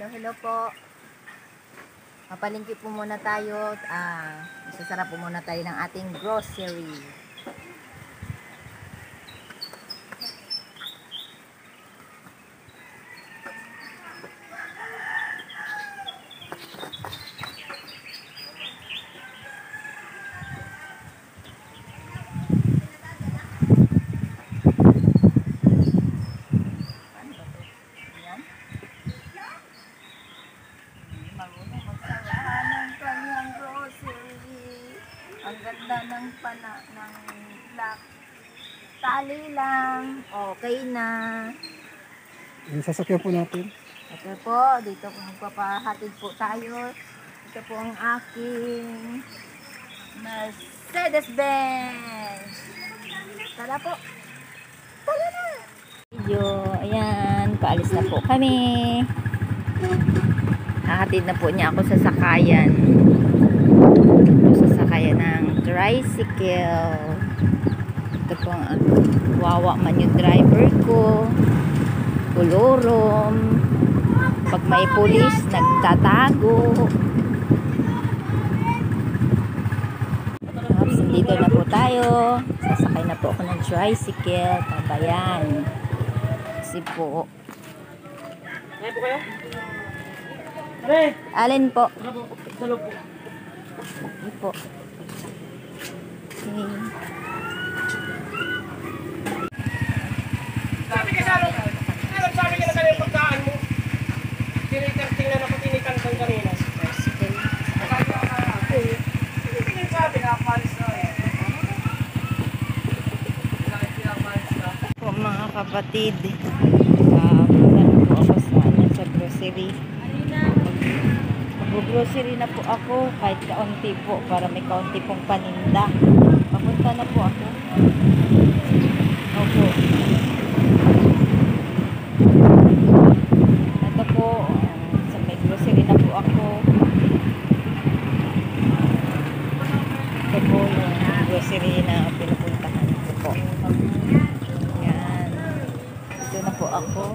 Hello po. Mapalingki po muna tayo. Isasara po muna tayo ng ating grocery. Ang ganda ng black. Tali lang. Okay na. Yung sasakyan po natin. Ito po, dito po magpapahatid po tayo. Ito po ang aking Mercedes-Benz. Tara po. Tara na. Video, ayan, paalis na po kami. Hahatid na po niya ako sa sakayan. Sa sakayan ng tricycle. Ito po ang wawa man yung driver ko. Kolorom. Pag may pulis, nagtatago. Tapos dito na po tayo. Sasakay na po ako ng tricycle. Pabayan. Kasi po. Ano po kayo? Are! Alin po? Ano po? Sa loob po. Hindi po. Okay. Sabi ka sa ano? Sabi ka na kanina yung pagkaan mo. Tingnan ako tinikan kang kanina. Hindi sabi na palis na eh. Po mga kapatid. Punta na po ako sa grocery. Mag-grocery na po ako kahit kaunti po para may kaunti pong paninda. Papunta na po ako. Opo. Ito po, sa may grocery na po ako. Ito po yung grocery na pinupuntahan ko po. Yan. Ito na po ako.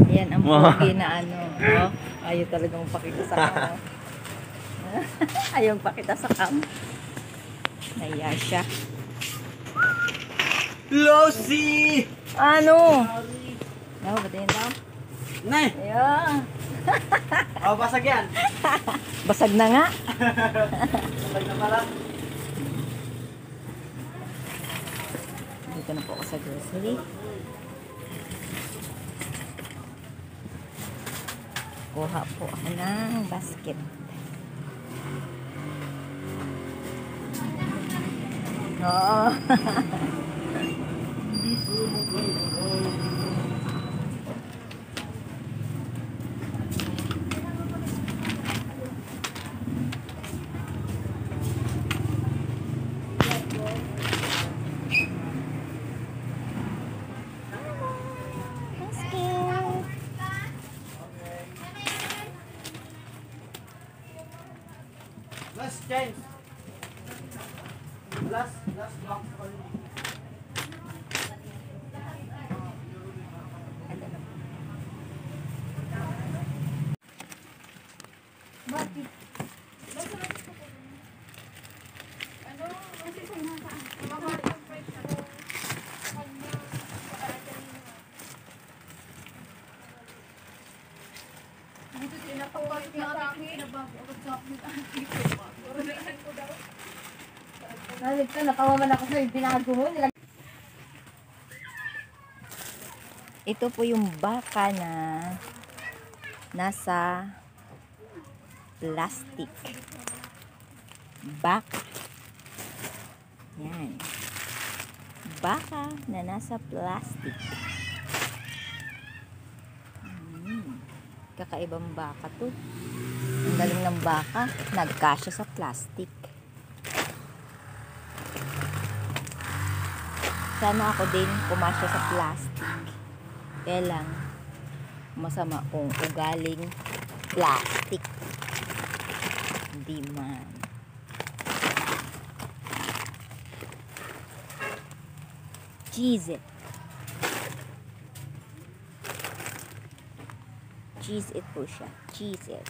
Yan ang pogi na ano. Oh, ayaw talagang pakita sa cam. Ayaw pakita sa cam. Naya siya. Losi! Ano? Ano ba tingin daw? Nay! Ayan. Oh, basag yan. Basag na nga. Basag na pala. Dito na po ako sa grocery. Kuha po ako ng basket. Oo. Last chance. Last box only. Bakit? Nalit ka, nakawaman ako sa binago mo. Ito po yung baka na nasa plastic. Baka. Yan. Baka na nasa plastic. Kakaibang baka to. Ang galing ng baka. Nagkasya sa plastic. Sana ako din pumasya sa plastic. Kaya lang, masama kung ugaling plastic. Hindi man. Cheese it. Cheese it po siya. Cheese it.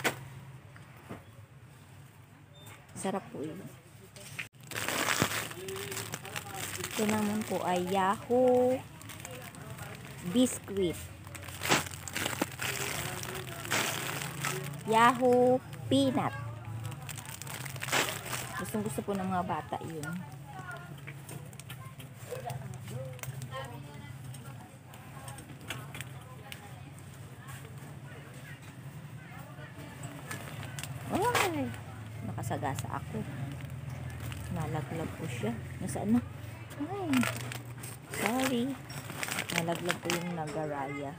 Sarap po yun. Ito naman po ay Yahoo biscuit. Yahoo peanut. Gustong gusto po ng mga bata yun. Ay, nakasagasa ako. Nalaglag ko siya. Nasaan na? Ay, sorry. Nalaglag ko yung nagaraya.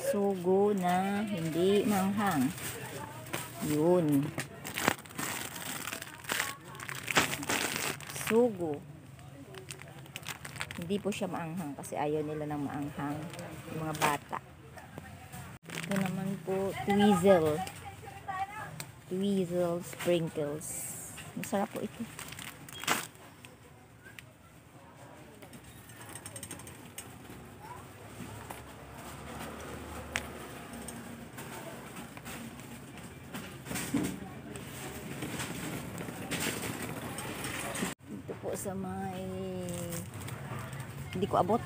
Sugo na hindi manghang. Yun. Sugo. Hindi po siya maanghang kasi ayaw nila ng maanghang. Yung mga bata. Ito naman po, Twizzle. Twizzle sprinkles. Masarap po ito. Ito po sa may hindi ko abot.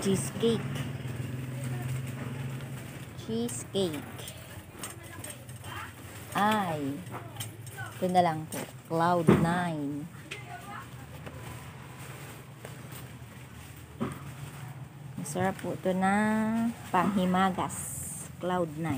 Cheesecake. Cheesecake. Ay. Ito na lang po. Cloud9. Masarap po ito na panghimagas. Cloud9.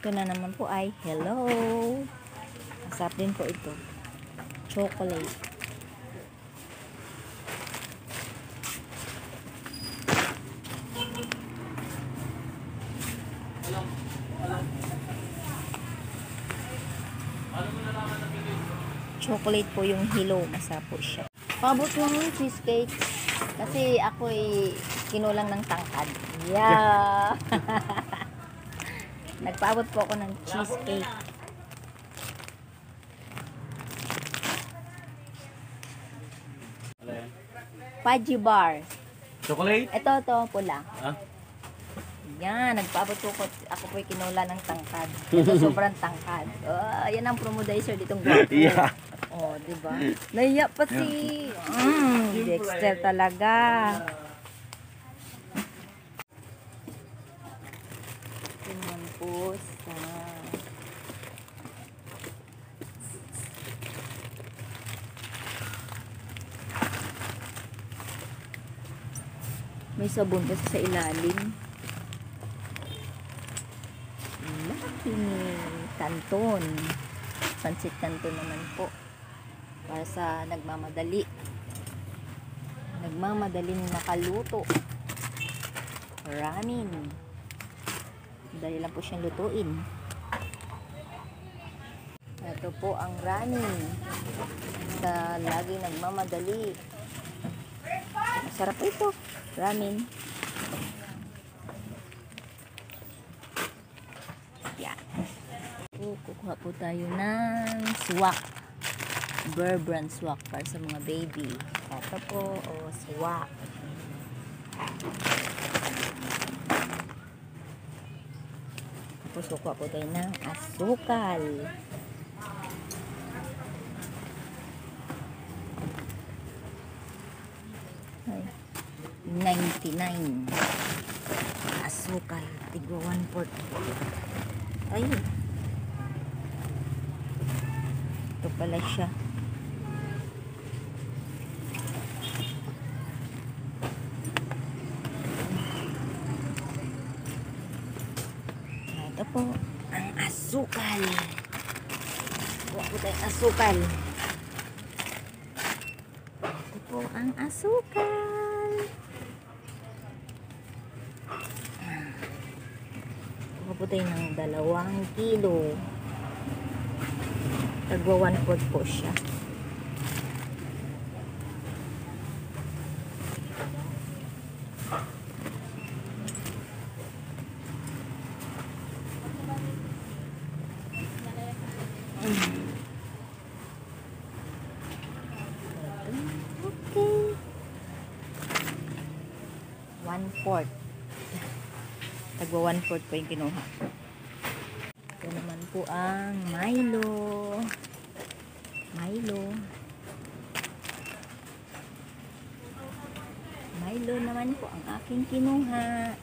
Ito na naman po ay hello. Masarap din po ito. Chocolate. Chocolate po yung hello. Masarap po siya. Pabot yung cheesecake. Kasi ako ay kinulang ng tangkad. Yeah. Nagpaabot po ako ng cheesecake. Fudgy bar. Chocolate? Ito, pula. Ah? Yan, nagpaabot po ako po'y kinula ng tangkad. Ito, sobrang tangkad. Oh, yan ang promodizer ditong gwapo. Yeah. Oh, diba? Naiya pa si Dexter talaga. Tingnan po sa may sabon kasi sa ilalim. Laki ni Canton. Pansit Canton naman po. Para sa nagmamadali. Nagmamadaling nakaluto. Ramen. Dali lang po siyang lutuin. Ito po ang ramen. Sa lagi nagmamadali. Masarap po ito. Ramen. Yan. Kukuha po tayo ng swak. Bear Brand swak para sa mga baby. Ito po, swak. Tapos kukuha po tayo ng asukal. Ay, 99. Asukal. Tigwa 1/4. Ay. Ito pala siya. Ito po ang asukal. Kuha po tayo asukal. Ito po ang asukal. Kuha po tayo ng 2 kilo. Tagwa 1/4 po siya. Okay. 1/4. Tagwa 1/4 po yung kinuha. Ito naman po ang Milo. Milo naman po ang aking kinuha.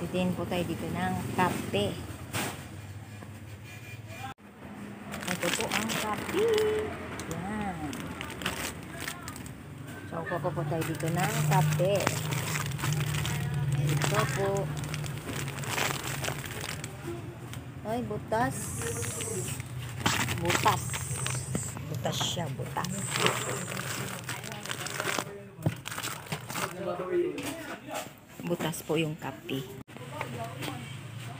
Titiin po tayo dito ng kape. Ito po ang kape. Yan. So, kuha po tayo dito ng kape. Ito po. Ay, butas. Butas siya, butas. Butas po yung kape.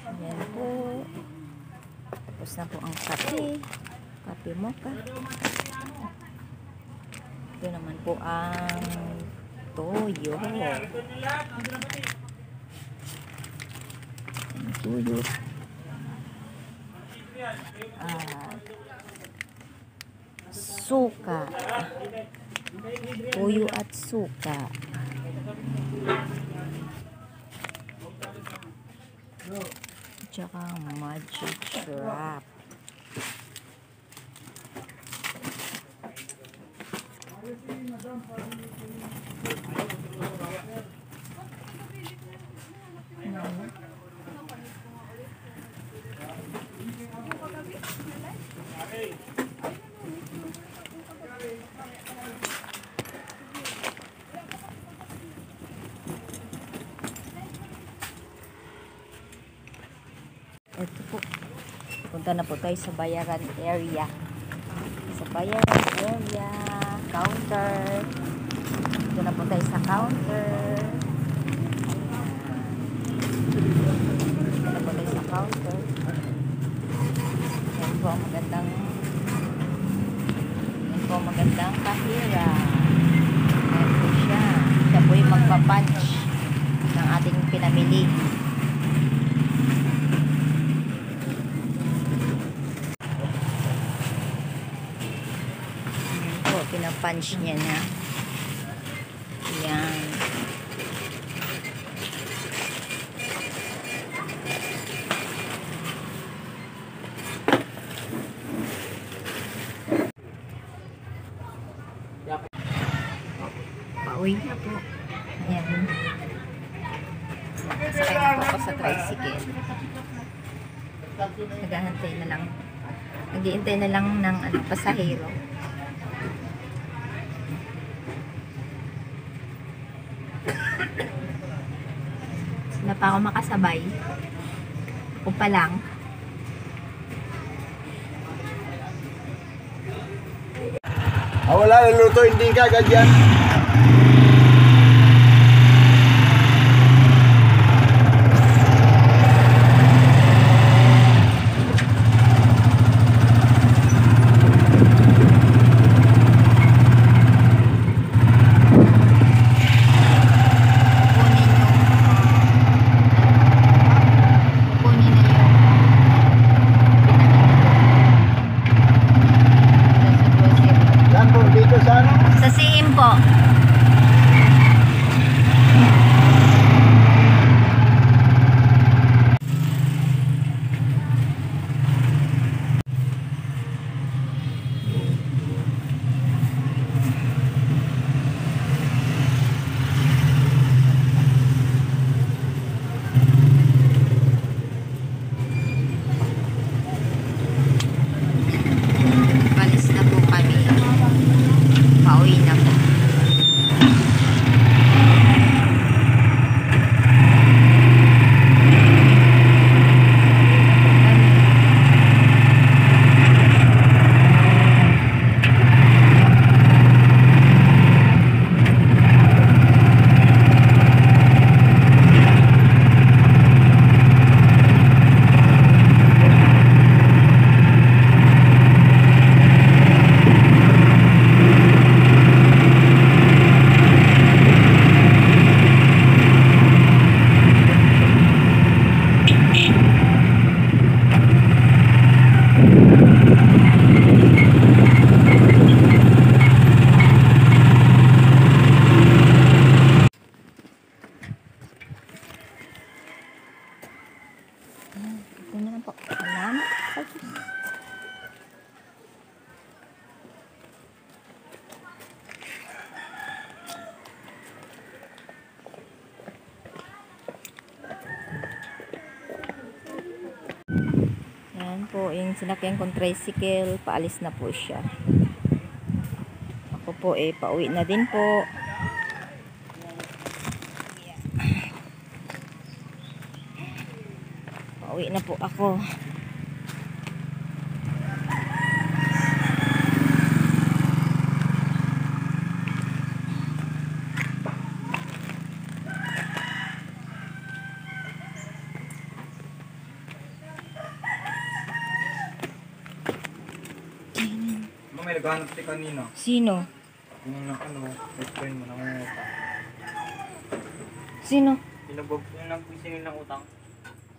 Ayan po. Tapos na po ang kape. Kape mocha. Ito naman po ang toyo. Toyo. Suka. Toyo at suka. Tsaka magic wrap. Ito po. Punta na po tayo sa bayaran area. Sa bayaran area. Counter. Ito na po tayo sa counter. Ito na po tayo sa counter. Yan po ang magandang kahira. Yan po siya. Siya po yung magpapunch ng ating pinamili. Pinapunch niya na. Yan. Pauwi na po. Ayan. Sakay na po ako sa tricycle. Naghihintay na lang. Naghihintay na lang ng pasahero. Wala pa ako makasabay. Ako pa lang. Wala, luluto, hindi ka ganyan. Sa CM po. Yan po, yung sinakyan kong tricycle, paalis na po siya. Ako po pauwi na din po. Pauwi na po ako. May naghanap si kanina. Sino? Yung best friend mo nangungutang. Sino? Yung nagpisingin ng utang.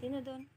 Sino doon?